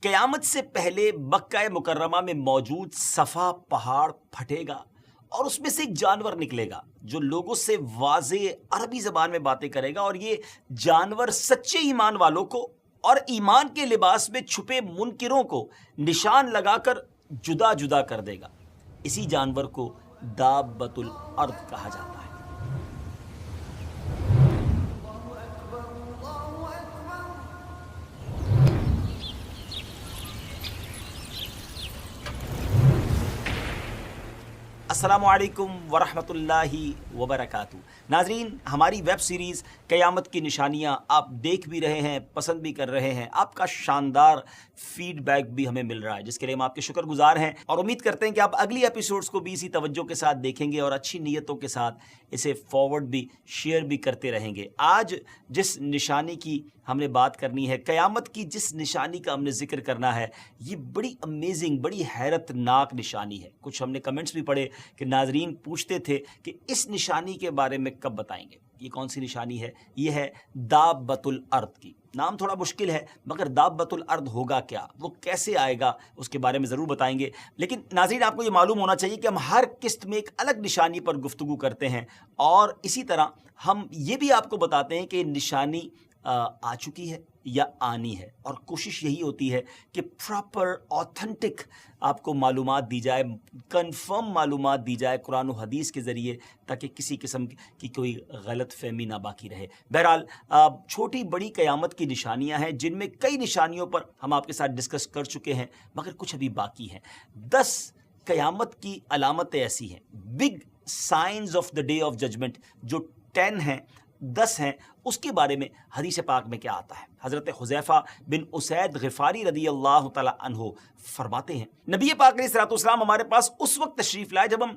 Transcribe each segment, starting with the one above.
قیامت سے پہلے مکہ مکرمہ میں موجود صفا پہاڑ پھٹے گا اور اس میں سے ایک جانور نکلے گا جو لوگوں سے واضح عربی زبان میں باتیں کرے گا، اور یہ جانور سچے ایمان والوں کو اور ایمان کے لباس میں چھپے منکروں کو نشان لگا کر جدا جدا کر دے گا۔ اسی جانور کو دابۃ الارض کہا جاتا ہے۔ السلام علیکم ورحمۃ اللہ وبرکاتہ۔ ناظرین، ہماری ویب سیریز قیامت کی نشانیاں آپ دیکھ بھی رہے ہیں، پسند بھی کر رہے ہیں، آپ کا شاندار فیڈ بیک بھی ہمیں مل رہا ہے، جس کے لیے ہم آپ کے شکر گزار ہیں، اور امید کرتے ہیں کہ آپ اگلی ایپیسوڈز کو بھی اسی توجہ کے ساتھ دیکھیں گے اور اچھی نیتوں کے ساتھ اسے فارورڈ بھی شیئر بھی کرتے رہیں گے۔ آج جس نشانی کی ہم نے بات کرنی ہے، قیامت کی جس نشانی کا ہم نے ذکر کرنا ہے، یہ بڑی امیزنگ، بڑی حیرت ناک نشانی ہے۔ کچھ ہم نے کمنٹس بھی پڑھے کہ ناظرین پوچھتے تھے کہ اس نشانی کے بارے میں کب بتائیں گے۔ یہ کون سی نشانی ہے؟ یہ ہے دابۃ الارض کی۔ نام تھوڑا مشکل ہے، مگر دابۃ الارض ہوگا کیا، وہ کیسے آئے گا، اس کے بارے میں ضرور بتائیں گے۔ لیکن ناظرین، آپ کو یہ معلوم ہونا چاہیے کہ ہم ہر قسط میں ایک الگ نشانی پر گفتگو کرتے ہیں، اور اسی طرح ہم یہ بھی آپ کو بتاتے ہیں کہ یہ نشانی آ چکی ہے یا آنی ہے، اور کوشش یہی ہوتی ہے کہ پراپر آتھنٹک آپ کو معلومات دی جائے، کنفرم معلومات دی جائے قرآن و حدیث کے ذریعے، تاکہ کسی قسم کی کوئی غلط فہمی نہ باقی رہے۔ بہرحال چھوٹی بڑی قیامت کی نشانیاں ہیں، جن میں کئی نشانیوں پر ہم آپ کے ساتھ ڈسکس کر چکے ہیں، مگر کچھ ابھی باقی ہیں۔ 10 قیامت کی علامتیں ایسی ہیں، big signs of the day of judgement, جو 10 ہیں، اس کے بارے میں حدیث پاک میں کیا آتا ہے۔ حضرت حذیفہ بن اسید غفاری رضی اللہ تعالی عنہ فرماتے ہیں، نبی پاک علیہ الصلوۃ والسلام ہمارے پاس اس وقت تشریف لائے جب ہم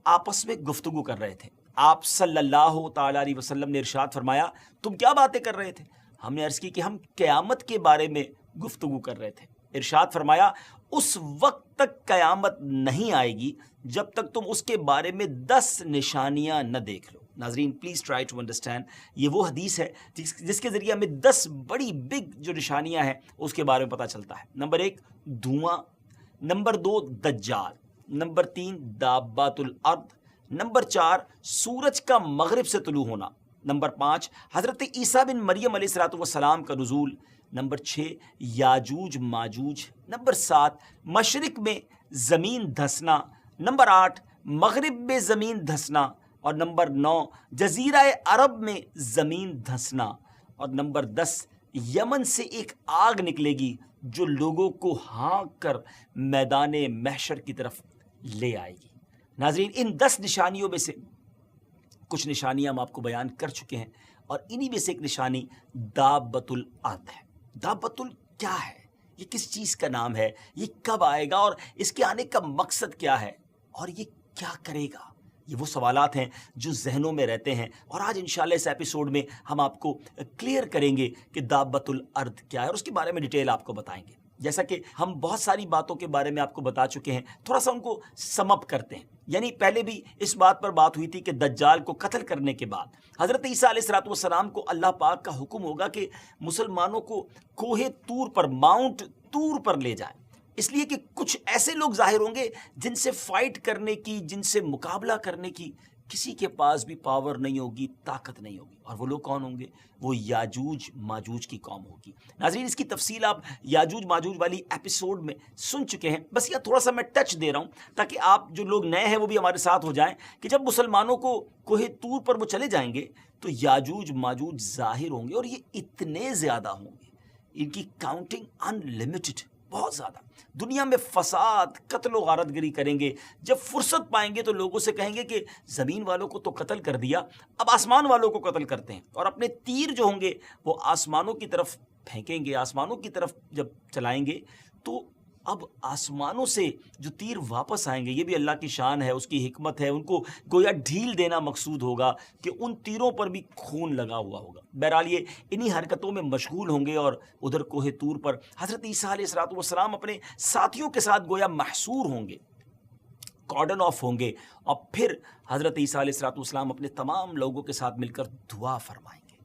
آپس میں گفتگو کر رہے تھے۔ آپ صلی اللہ تعالی علیہ وسلم نے ارشاد فرمایا، تم کیا باتیں کر رہے تھے؟ ہم نے عرض کی کہ ہم قیامت کے بارے میں گفتگو کر رہے تھے۔ ارشاد فرمایا، اس وقت تک قیامت نہیں آئے گی جب تک تم اس کے بارے میں 10 نشانیاں نہ دیکھ لو۔ ناظرین پلیز ٹرائی ٹو انڈرسٹینڈ، یہ وہ حدیث ہے جس کے ذریعے ہمیں 10 بڑی بگ جو نشانیاں ہیں اس کے بارے میں پتہ چلتا ہے۔ نمبر 1 دھواں، نمبر 2 دجال، نمبر 3 دابۃ الارض، نمبر 4 سورج کا مغرب سے طلوع ہونا، نمبر 5 حضرت عیسیٰ بن مریم علیہ الصلوۃ والسلام کا نزول، نمبر 6 یاجوج ماجوج، نمبر 7 مشرق میں زمین دھسنا، نمبر 8 مغرب میں زمین دھسنا، اور نمبر 9 جزیرہ عرب میں زمین دھسنا، اور نمبر 10 یمن سے ایک آگ نکلے گی جو لوگوں کو ہانک کر میدان محشر کی طرف لے آئے گی۔ ناظرین، ان 10 نشانیوں میں سے کچھ نشانیاں ہم آپ کو بیان کر چکے ہیں، اور انہی میں سے ایک نشانی دابۃ الارض ہے۔ دابۃ کیا ہے؟ یہ کس چیز کا نام ہے؟ یہ کب آئے گا، اور اس کے آنے کا مقصد کیا ہے، اور یہ کیا کرے گا؟ یہ وہ سوالات ہیں جو ذہنوں میں رہتے ہیں، اور آج انشاءاللہ اس ایپیسوڈ میں ہم آپ کو کلیئر کریں گے کہ دابۃ الارض کیا ہے، اور اس کے بارے میں ڈیٹیل آپ کو بتائیں گے۔ جیسا کہ ہم بہت ساری باتوں کے بارے میں آپ کو بتا چکے ہیں، تھوڑا سا ان کو سم اپ کرتے ہیں۔ یعنی پہلے بھی اس بات پر بات ہوئی تھی کہ دجال کو قتل کرنے کے بعد حضرت عیسیٰ علیہ الصلوۃ والسلام کو اللہ پاک کا حکم ہوگا کہ مسلمانوں کو کوہ طور پر، ماؤنٹ طور پر لے جائیں، اس لیے کہ کچھ ایسے لوگ ظاہر ہوں گے جن سے فائٹ کرنے کی، جن سے مقابلہ کرنے کی کسی کے پاس بھی پاور نہیں ہوگی، طاقت نہیں ہوگی۔ اور وہ لوگ کون ہوں گے؟ وہ یاجوج ماجوج کی قوم ہوگی۔ ناظرین، اس کی تفصیل آپ یاجوج ماجوج والی ایپیسوڈ میں سن چکے ہیں، بس یہ تھوڑا سا میں ٹچ دے رہا ہوں تاکہ آپ جو لوگ نئے ہیں وہ بھی ہمارے ساتھ ہو جائیں، کہ جب مسلمانوں کو کوہ طور پر وہ چلے جائیں گے تو یاجوج ماجوج ظاہر ہوں گے، اور یہ اتنے زیادہ ہوں گے، ان کی کاؤنٹنگ ان لمیٹڈ، بہت زیادہ۔ دنیا میں فساد، قتل و غارت گری کریں گے، جب فرصت پائیں گے تو لوگوں سے کہیں گے کہ زمین والوں کو تو قتل کر دیا، اب آسمان والوں کو قتل کرتے ہیں، اور اپنے تیر جو ہوں گے وہ آسمانوں کی طرف پھینکیں گے، آسمانوں کی طرف جب چلائیں گے تو اب آسمانوں سے جو تیر واپس آئیں گے، یہ بھی اللہ کی شان ہے، اس کی حکمت ہے، ان کو گویا ڈھیل دینا مقصود ہوگا کہ ان تیروں پر بھی خون لگا ہوا ہوگا۔ بہرحال یہ انہی حرکتوں میں مشغول ہوں گے، اور ادھر کوہ طور پر حضرت عیسیٰ علیہ الصلوۃ والسلام اپنے ساتھیوں کے ساتھ گویا محصور ہوں گے، کارڈن آف ہوں گے، اور پھر حضرت عیسیٰ علیہ الصلوۃ والسلام اپنے تمام لوگوں کے ساتھ مل کر دعا فرمائیں گے،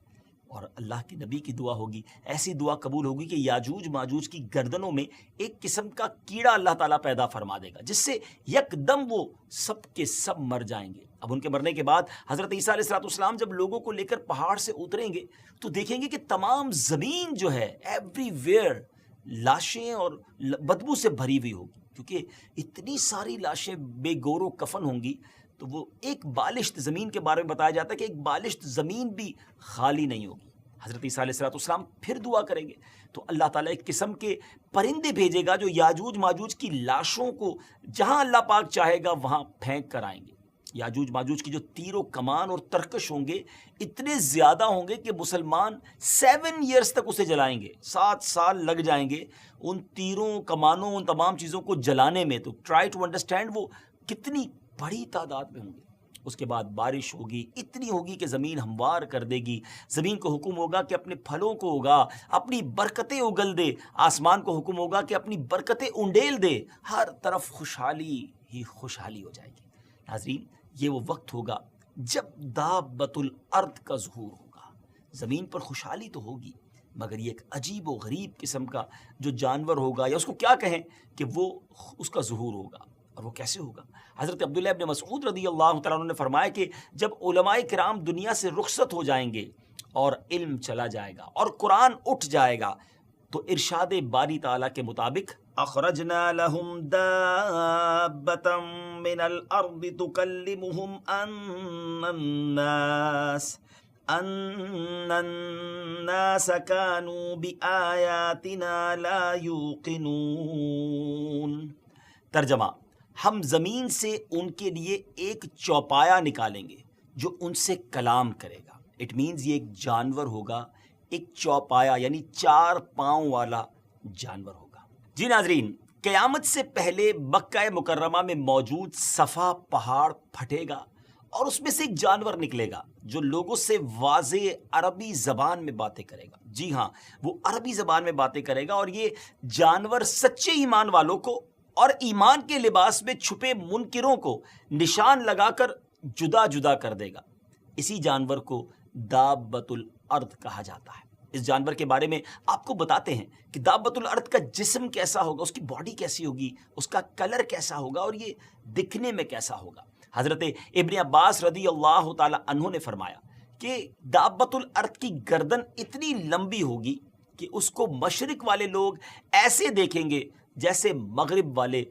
اور اللہ کے نبی کی دعا ہوگی، ایسی دعا قبول ہوگی کہ یاجوج ماجوج کی گردنوں میں ایک قسم کا کیڑا اللہ تعالیٰ پیدا فرما دے گا، جس سے یک دم وہ سب کے سب مر جائیں گے۔ اب ان کے مرنے کے بعد حضرت عیسیٰ علیہ السلام جب لوگوں کو لے کر پہاڑ سے اتریں گے تو دیکھیں گے کہ تمام زمین جو ہے ایوری ویئر لاشیں اور بدبو سے بھری ہوئی ہوگی، کیونکہ اتنی ساری لاشیں بے گور و کفن ہوں گی۔ تو وہ ایک بالشت زمین کے بارے میں بتایا جاتا ہے کہ ایک بالشت زمین بھی خالی نہیں ہوگی۔ حضرت عیسیٰ علیہ السلام پھر دعا کریں گے تو اللہ تعالیٰ ایک قسم کے پرندے بھیجے گا جو یاجوج ماجوج کی لاشوں کو جہاں اللہ پاک چاہے گا وہاں پھینک کر آئیں گے۔ یاجوج ماجوج کی جو تیر و کمان اور ترکش ہوں گے اتنے زیادہ ہوں گے کہ مسلمان 7 ایئرز تک اسے جلائیں گے، 7 سال لگ جائیں گے ان تیروں کمانوں ان تمام چیزوں کو جلانے میں۔ تو ٹرائی ٹو انڈرسٹینڈ وہ کتنی بڑی تعداد میں ہوں گے۔ اس کے بعد بارش ہوگی، اتنی ہوگی کہ زمین ہموار کر دے گی، زمین کو حکم ہوگا کہ اپنے پھلوں کو اگا، اپنی برکتیں اگل دے، آسمان کو حکم ہوگا کہ اپنی برکتیں انڈیل دے، ہر طرف خوشحالی ہی خوشحالی ہو جائے گی۔ ناظرین، یہ وہ وقت ہوگا جب دابۃ الارض کا ظہور ہوگا۔ زمین پر خوشحالی تو ہوگی مگر یہ ایک عجیب و غریب قسم کا جو جانور ہوگا یا اس کو کیا کہیں کہ وہ اس کا ظہور ہوگا۔ اور وہ کیسے ہوگا؟ حضرت عبداللہ ابن مسعود رضی اللہ تعالیٰ عنہ نے فرمایا کہ جب علماء کرام دنیا سے رخصت ہو جائیں گے اور علم چلا جائے گا اور قرآن اٹھ جائے گا تو ارشاد باری تعالیٰ کے مطابق اخرجنا لهم دابة من الارض تكلمهم ان الناس كانوا بآياتنا لا يوقنون۔ ترجمہ، ہم زمین سے ان کے لیے ایک چوپایا نکالیں گے جو ان سے کلام کرے گا۔ اٹ مینز یہ ایک جانور ہوگا، ایک چوپایا یعنی 4 پاؤں والا جانور ہوگا۔ جی ناظرین، قیامت سے پہلے مکہ مکرمہ میں موجود صفا پہاڑ پھٹے گا اور اس میں سے ایک جانور نکلے گا جو لوگوں سے واضح عربی زبان میں باتیں کرے گا۔ جی ہاں، وہ عربی زبان میں باتیں کرے گا اور یہ جانور سچے ایمان والوں کو اور ایمان کے لباس میں چھپے منکروں کو نشان لگا کر جدا جدا کر دے گا۔ اسی جانور کو دابۃ الارض کہا جاتا ہے۔ اس جانور کے بارے میں آپ کو بتاتے ہیں کہ دابۃ الارض کا جسم کیسا ہوگا، اس کی باڈی کیسی ہوگی، اس کا کلر کیسا ہوگا اور یہ دکھنے میں کیسا ہوگا۔ حضرت ابن عباس رضی اللہ تعالی عنہ نے فرمایا کہ دابۃ الارض کی گردن اتنی لمبی ہوگی کہ اس کو مشرق والے لوگ ایسے دیکھیں گے جیسے مغرب والے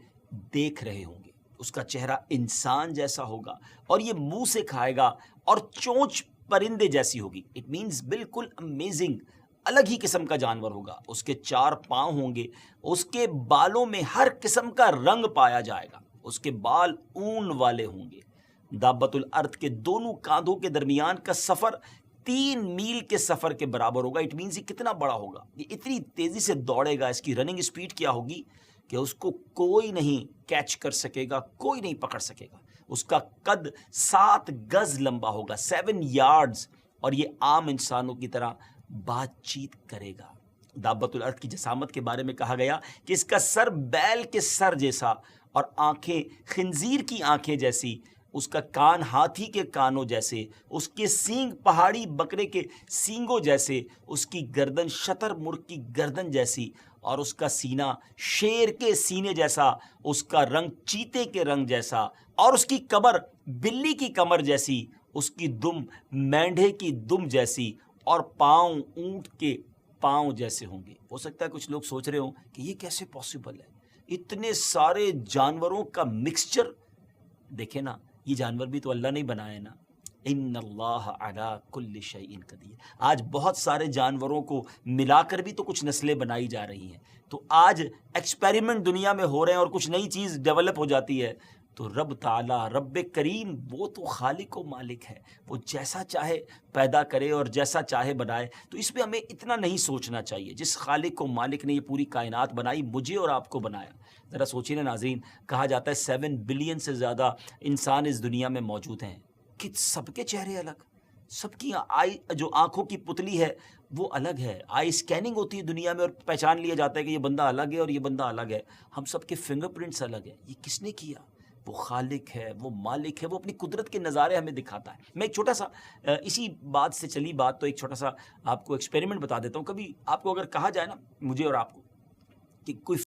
دیکھ رہے ہوں گے۔ اس کا چہرہ انسان جیسا ہوگا اور یہ منہ سے کھائے گا اور چونچ پرندے جیسی ہوگی۔ اٹ مینز بالکل امیزنگ، الگ ہی قسم کا جانور ہوگا۔ اس کے 4 پاؤں ہوں گے، اس کے بالوں میں ہر قسم کا رنگ پایا جائے گا، اس کے بال اون والے ہوں گے۔ دابۃ الارض کے دونوں کاندھوں کے درمیان کا سفر 3 میل کے سفر کے برابر ہوگا۔ اٹ مینز یہ کتنا بڑا ہوگا، یہ اتنی تیزی سے دوڑے گا، اس کی رننگ اسپیڈ کیا ہوگی کہ اس کو کوئی نہیں کیچ کر سکے گا، کوئی نہیں پکڑ سکے گا۔ اس کا قد 7 گز لمبا ہوگا، 7 یارڈز، اور یہ عام انسانوں کی طرح بات چیت کرے گا۔ دابۃ الارض کی جسامت کے بارے میں کہا گیا کہ اس کا سر بیل کے سر جیسا اور آنکھیں خنزیر کی آنکھیں جیسی، اس کا کان ہاتھی کے کانوں جیسے، اس کے سینگ پہاڑی بکرے کے سینگوں جیسے، اس کی گردن شتر مرغ کی گردن جیسی، اور اس کا سینہ شیر کے سینے جیسا، اس کا رنگ چیتے کے رنگ جیسا، اور اس کی کمر بلی کی کمر جیسی، اس کی دم مینڈھے کی دم جیسی، اور پاؤں اونٹ کے پاؤں جیسے ہوں گے۔ ہو سکتا ہے کچھ لوگ سوچ رہے ہوں کہ یہ کیسے پاسبل ہے، اتنے سارے جانوروں کا مکسچر۔ دیکھیں نا، یہ جانور بھی تو اللہ نے بنایا نا، ان اللہ علی کل شیء قدیر۔ آج بہت سارے جانوروں کو ملا کر بھی تو کچھ نسلیں بنائی جا رہی ہیں، تو آج ایکسپیریمنٹ دنیا میں ہو رہے ہیں اور کچھ نئی چیز ڈیولپ ہو جاتی ہے، تو رب تعالیٰ، رب کریم، وہ تو خالق و مالک ہے، وہ جیسا چاہے پیدا کرے اور جیسا چاہے بنائے۔ تو اس پہ ہمیں اتنا نہیں سوچنا چاہیے، جس خالق و مالک نے یہ پوری کائنات بنائی، مجھے اور آپ کو بنایا۔ ذرا سوچیے نا ناظرین، کہا جاتا ہے 7 بلین سے زیادہ انسان اس دنیا میں موجود ہیں، کہ سب کے چہرے الگ، سب کی آئی جو آنکھوں کی پتلی ہے وہ الگ ہے، آئی اسکیننگ ہوتی ہے دنیا میں اور پہچان لیا جاتا ہے کہ یہ بندہ الگ ہے اور یہ بندہ الگ ہے۔ ہم سب کے فنگر پرنٹس الگ ہیں۔ یہ کس نے کیا؟ وہ خالق ہے، وہ مالک ہے، وہ اپنی قدرت کے نظارے ہمیں دکھاتا ہے. میں ایک چھوٹا سا اسی بات سے چلی بات تو ایک چھوٹا سا آپ کو ایکسپیریمنٹ بتا دیتا ہوں. کبھی آپ کو اگر کہا جائے نا، مجھے اور آپ کو، کہ کوئی